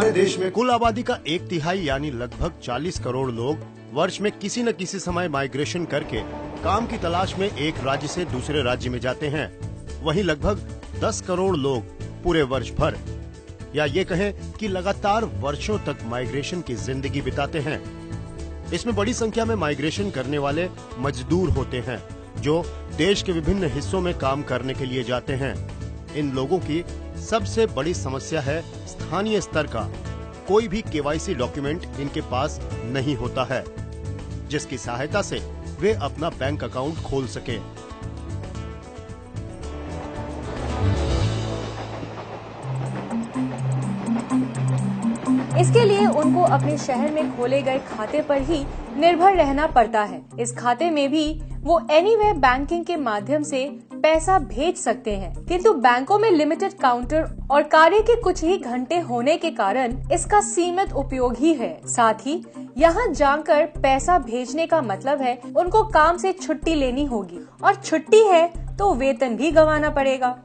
हमारे देश में कुल आबादी का 1/3 यानी लगभग 40 करोड़ लोग वर्ष में किसी न किसी समय माइग्रेशन करके काम की तलाश में एक राज्य से दूसरे राज्य में जाते हैं। वहीं लगभग 10 करोड़ लोग पूरे वर्ष भर या ये कहें कि लगातार वर्षों तक माइग्रेशन की जिंदगी बिताते हैं। इसमें बड़ी संख्या में माइग्रेशन करने वाले मजदूर होते हैं जो देश के विभिन्न हिस्सों में काम करने के लिए जाते हैं। इन लोगों की सबसे बड़ी समस्या है स्थानीय स्तर का कोई भी केवाईसी डॉक्यूमेंट इनके पास नहीं होता है, जिसकी सहायता से वे अपना बैंक अकाउंट खोल सकें। इसके लिए उनको अपने शहर में खोले गए खाते पर ही निर्भर रहना पड़ता है। इस खाते में भी वो एनीवेयर बैंकिंग के माध्यम से पैसा भेज सकते हैं, किंतु बैंकों में लिमिटेड काउंटर और कार्य के कुछ ही घंटे होने के कारण इसका सीमित उपयोग ही है। साथ ही यहाँ जाकर पैसा भेजने का मतलब है उनको काम से छुट्टी लेनी होगी और छुट्टी है तो वेतन भी गंवाना पड़ेगा।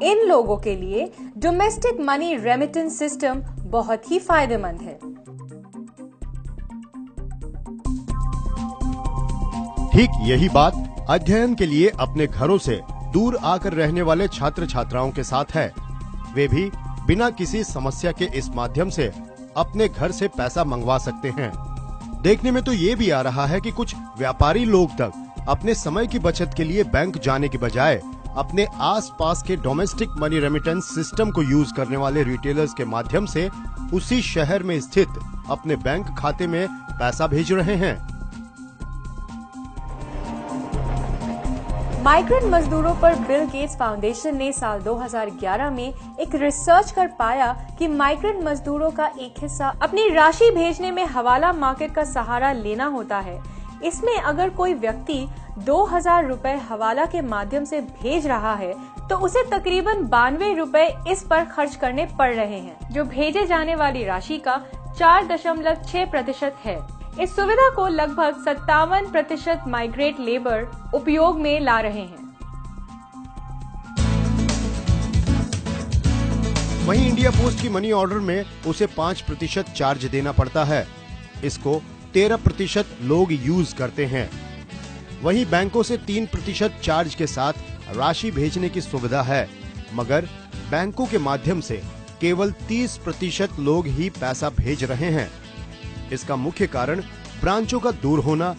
इन लोगों के लिए डोमेस्टिक मनी रेमिटेंस सिस्टम बहुत ही फायदेमंद है। ठीक यही बात अध्ययन के लिए अपने घरों से दूर आकर रहने वाले छात्र छात्राओं के साथ है। वे भी बिना किसी समस्या के इस माध्यम से अपने घर से पैसा मंगवा सकते हैं। देखने में तो ये भी आ रहा है कि कुछ व्यापारी लोग तक अपने समय की बचत के लिए बैंक जाने के बजाय अपने आसपास के डोमेस्टिक मनी रेमिटेंस सिस्टम को यूज करने वाले रिटेलर्स के माध्यम से उसी शहर में स्थित अपने बैंक खाते में पैसा भेज रहे हैं। माइग्रेंट मजदूरों पर बिल गेट्स फाउंडेशन ने साल 2011 में एक रिसर्च कर पाया कि माइग्रेंट मजदूरों का एक हिस्सा अपनी राशि भेजने में हवाला मार्केट का सहारा लेना होता है। इसमें अगर कोई व्यक्ति 2000 रुपए हवाला के माध्यम से भेज रहा है तो उसे तकरीबन 92 रुपए इस पर खर्च करने पड़ रहे हैं, जो भेजे जाने वाली राशि का 4.6% है। इस सुविधा को लगभग 57% माइग्रेट लेबर उपयोग में ला रहे हैं। वहीं इंडिया पोस्ट की मनी ऑर्डर में उसे 5% चार्ज देना पड़ता है। इसको 13% लोग यूज करते हैं। वहीं बैंकों से 3% चार्ज के साथ राशि भेजने की सुविधा है, मगर बैंकों के माध्यम से केवल 30% लोग ही पैसा भेज रहे हैं। इसका मुख्य कारण ब्रांचों का दूर होना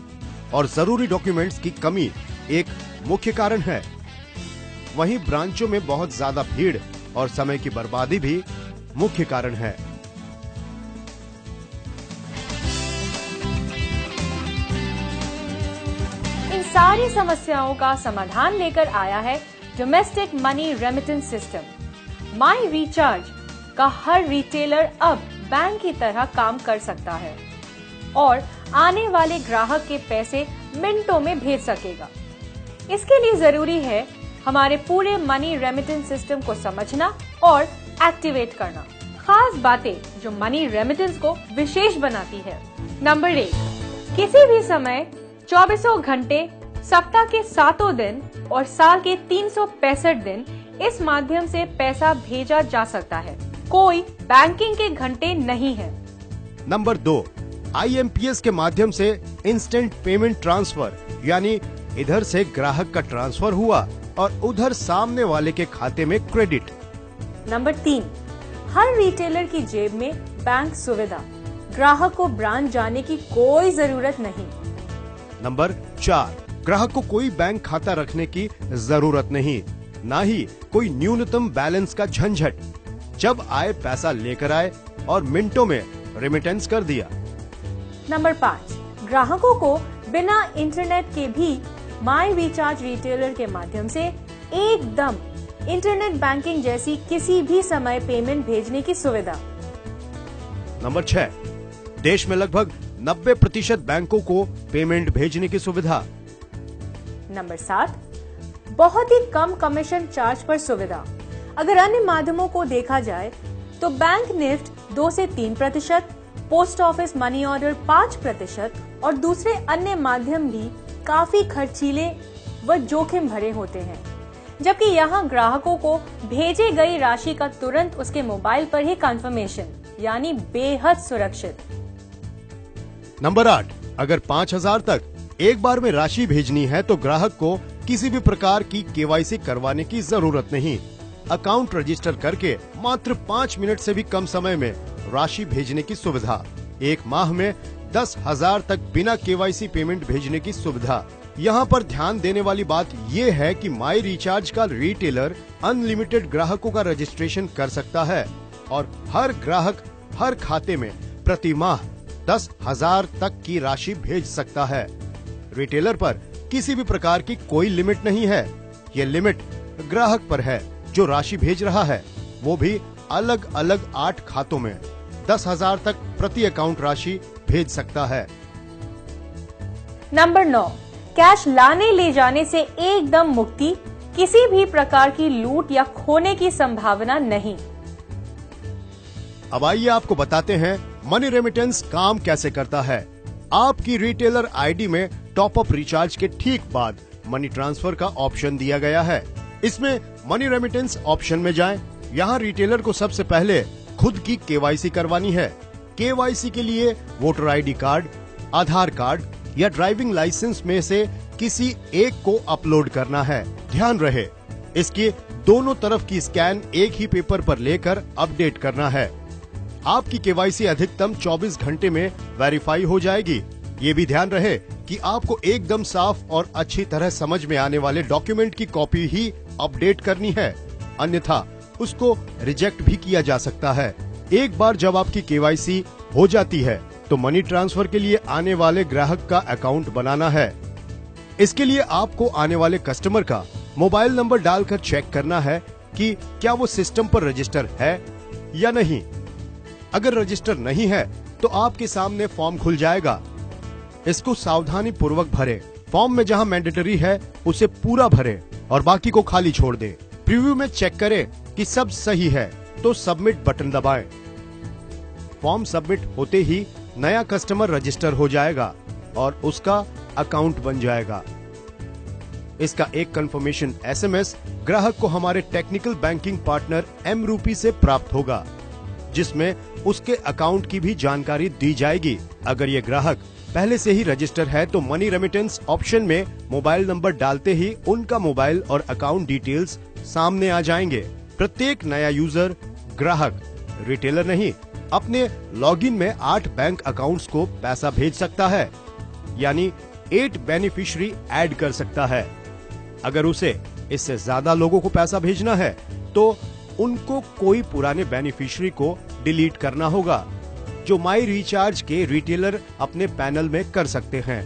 और जरूरी डॉक्यूमेंट्स की कमी एक मुख्य कारण है। वहीं ब्रांचों में बहुत ज्यादा भीड़ और समय की बर्बादी भी मुख्य कारण है। इन सारी समस्याओं का समाधान लेकर आया है डोमेस्टिक मनी रेमिटेंस सिस्टम। माई रिचार्ज का हर रिटेलर अब बैंक की तरह काम कर सकता है और आने वाले ग्राहक के पैसे मिनटों में भेज सकेगा। इसके लिए जरूरी है हमारे पूरे मनी रेमिटेंस सिस्टम को समझना और एक्टिवेट करना। खास बातें जो मनी रेमिटेंस को विशेष बनाती है। नंबर 1, किसी भी समय 24 घंटे, सप्ताह के 7 दिन और साल के 365 दिन इस माध्यम से पैसा भेजा जा सकता है। कोई बैंकिंग के घंटे नहीं है। नंबर 2, IMPS के माध्यम से इंस्टेंट पेमेंट ट्रांसफर, यानी इधर से ग्राहक का ट्रांसफर हुआ और उधर सामने वाले के खाते में क्रेडिट। नंबर 3, हर रिटेलर की जेब में बैंक सुविधा, ग्राहक को ब्रांच जाने की कोई जरूरत नहीं। नंबर 4, ग्राहक को कोई बैंक खाता रखने की जरूरत नहीं, ना ही कोई न्यूनतम बैलेंस का झंझट। जब आए पैसा लेकर आए और मिनटों में रेमिटेंस कर दिया। नंबर 5, ग्राहकों को बिना इंटरनेट के भी माई रिचार्ज रिटेलर के माध्यम से एकदम इंटरनेट बैंकिंग जैसी किसी भी समय पेमेंट भेजने की सुविधा। नंबर 6, देश में लगभग 90% बैंकों को पेमेंट भेजने की सुविधा। नंबर 7, बहुत ही कम कमीशन चार्ज पर सुविधा। अगर अन्य माध्यमों को देखा जाए तो बैंक निफ्ट 2 से 3%, पोस्ट ऑफिस मनी ऑर्डर 5% और दूसरे अन्य माध्यम भी काफी खर्चीले व जोखिम भरे होते हैं, जबकि यहाँ ग्राहकों को भेजे गई राशि का तुरंत उसके मोबाइल पर ही कंफर्मेशन यानी बेहद सुरक्षित। नंबर 8, अगर 5,000 तक एक बार में राशि भेजनी है तो ग्राहक को किसी भी प्रकार की केवाईसी करवाने की जरूरत नहीं। अकाउंट रजिस्टर करके मात्र 5 मिनट से भी कम समय में राशि भेजने की सुविधा। एक माह में 10,000 तक बिना केवाईसी पेमेंट भेजने की सुविधा। यहाँ पर ध्यान देने वाली बात ये है कि माई रिचार्ज का रिटेलर अनलिमिटेड ग्राहकों का रजिस्ट्रेशन कर सकता है और हर ग्राहक हर खाते में प्रति माह 10,000 तक की राशि भेज सकता है। रिटेलर पर किसी भी प्रकार की कोई लिमिट नहीं है। ये लिमिट ग्राहक पर है जो राशि भेज रहा है, वो भी अलग अलग 8 खातों में 10,000 तक प्रति अकाउंट राशि भेज सकता है। नंबर 9, कैश लाने ले जाने से एकदम मुक्ति, किसी भी प्रकार की लूट या खोने की संभावना नहीं। अब आइए आपको बताते हैं मनी रेमिटेंस काम कैसे करता है। आपकी रिटेलर आईडी में टॉप अप रिचार्ज के ठीक बाद मनी ट्रांसफर का ऑप्शन दिया गया है। इसमें मनी रेमिटेंस ऑप्शन में जाएं। यहाँ रिटेलर को सबसे पहले खुद की केवाईसी करवानी है। केवाईसी के लिए वोटर आईडी कार्ड, आधार कार्ड या ड्राइविंग लाइसेंस में से किसी एक को अपलोड करना है। ध्यान रहे, इसके दोनों तरफ की स्कैन एक ही पेपर पर लेकर अपडेट करना है। आपकी केवाईसी अधिकतम 24 घंटे में वेरीफाई हो जाएगी। ये भी ध्यान रहे कि आपको एकदम साफ और अच्छी तरह समझ में आने वाले डॉक्यूमेंट की कॉपी ही अपडेट करनी है, अन्यथा उसको रिजेक्ट भी किया जा सकता है। एक बार जब आपकी केवाईसी हो जाती है तो मनी ट्रांसफर के लिए आने वाले ग्राहक का अकाउंट बनाना है। इसके लिए आपको आने वाले कस्टमर का मोबाइल नंबर डालकर चेक करना है कि क्या वो सिस्टम पर रजिस्टर है या नहीं। अगर रजिस्टर नहीं है तो आपके सामने फॉर्म खुल जाएगा। इसको सावधानी पूर्वक भरें। फॉर्म में जहां मैंडेटरी है उसे पूरा भरें और बाकी को खाली छोड़ दें। प्रीव्यू में चेक करें कि सब सही है तो सबमिट बटन दबाएं। फॉर्म सबमिट होते ही नया कस्टमर रजिस्टर हो जाएगा और उसका अकाउंट बन जाएगा। इसका एक कंफर्मेशन एसएमएस ग्राहक को हमारे टेक्निकल बैंकिंग पार्टनर एमरूपी से प्राप्त होगा, जिसमें उसके अकाउंट की भी जानकारी दी जाएगी। अगर ये ग्राहक पहले से ही रजिस्टर है तो मनी रेमिटेंस ऑप्शन में मोबाइल नंबर डालते ही उनका मोबाइल और अकाउंट डिटेल्स सामने आ जाएंगे। प्रत्येक नया यूजर ग्राहक रिटेलर नहीं अपने लॉगिन में 8 बैंक अकाउंट्स को पैसा भेज सकता है, यानी 8 बेनिफिशियरी ऐड कर सकता है। अगर उसे इससे ज्यादा लोगों को पैसा भेजना है तो उनको कोई पुराने बेनिफिशियरी को डिलीट करना होगा, जो माई रिचार्ज के रिटेलर अपने पैनल में कर सकते हैं।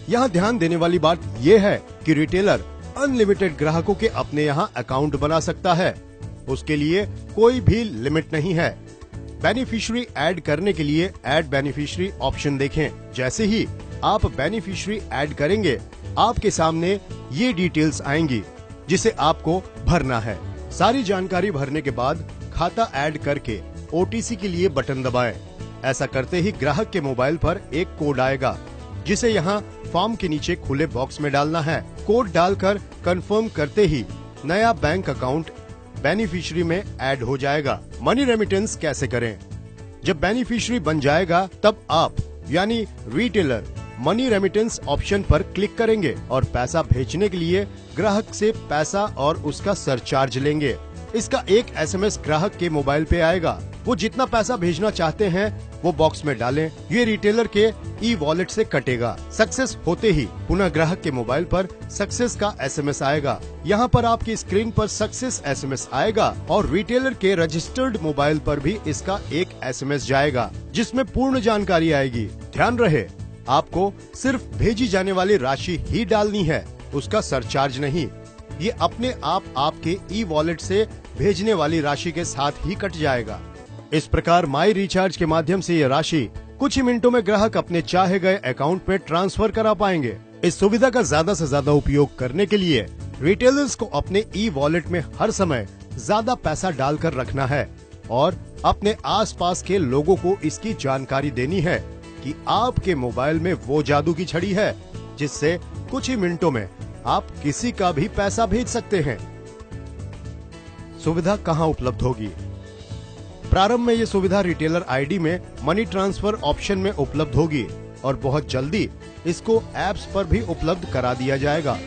यहाँ ध्यान देने वाली बात यह है कि रिटेलर अनलिमिटेड ग्राहकों के अपने यहाँ अकाउंट बना सकता है। उसके लिए कोई भी लिमिट नहीं है। बेनिफिशियरी ऐड करने के लिए ऐड बेनिफिशियरी ऑप्शन देखें। जैसे ही आप बेनिफिशियरी ऐड करेंगे आपके सामने ये डिटेल्स आएंगी जिसे आपको भरना है। सारी जानकारी भरने के बाद खाता ऐड करके ओटीसी के लिए बटन दबाएं। ऐसा करते ही ग्राहक के मोबाइल पर एक कोड आएगा जिसे यहाँ फॉर्म के नीचे खुले बॉक्स में डालना है। कोड डालकर कंफर्म करते ही नया बैंक अकाउंट बेनिफिशियरी में ऐड हो जाएगा। मनी रेमिटेंस कैसे करें? जब बेनिफिशियरी बन जाएगा तब आप यानी रिटेलर मनी रेमिटेंस ऑप्शन पर क्लिक करेंगे और पैसा भेजने के लिए ग्राहक से पैसा और उसका सरचार्ज लेंगे। इसका एक एसएमएस ग्राहक के मोबाइल पे आएगा। वो जितना पैसा भेजना चाहते हैं वो बॉक्स में डालें। ये रिटेलर के ई वॉलेट से कटेगा। सक्सेस होते ही पुनः ग्राहक के मोबाइल पर सक्सेस का एसएमएस आएगा। यहाँ पर आपकी स्क्रीन पर सक्सेस एसएमएस आएगा और रिटेलर के रजिस्टर्ड मोबाइल पर भी इसका एक एसएमएस जाएगा जिसमें पूर्ण जानकारी आएगी। ध्यान रहे, आपको सिर्फ भेजी जाने वाली राशि ही डालनी है, उसका सरचार्ज नहीं। ये अपने आप आपके ई वॉलेट से भेजने वाली राशि के साथ ही कट जाएगा। इस प्रकार माई रिचार्ज के माध्यम से ये राशि कुछ ही मिनटों में ग्राहक अपने चाहे गए अकाउंट में ट्रांसफर करा पाएंगे। इस सुविधा का ज्यादा से ज्यादा उपयोग करने के लिए रिटेलर्स को अपने ई वॉलेट में हर समय ज्यादा पैसा डालकर रखना है और अपने आसपास के लोगों को इसकी जानकारी देनी है कि आपके मोबाइल में वो जादू की छड़ी है जिससे कुछ ही मिनटों में आप किसी का भी पैसा भेज सकते हैं। सुविधा कहां उपलब्ध होगी? प्रारंभ में ये सुविधा रिटेलर आईडी में मनी ट्रांसफर ऑप्शन में उपलब्ध होगी और बहुत जल्दी इसको ऐप्स पर भी उपलब्ध करा दिया जाएगा।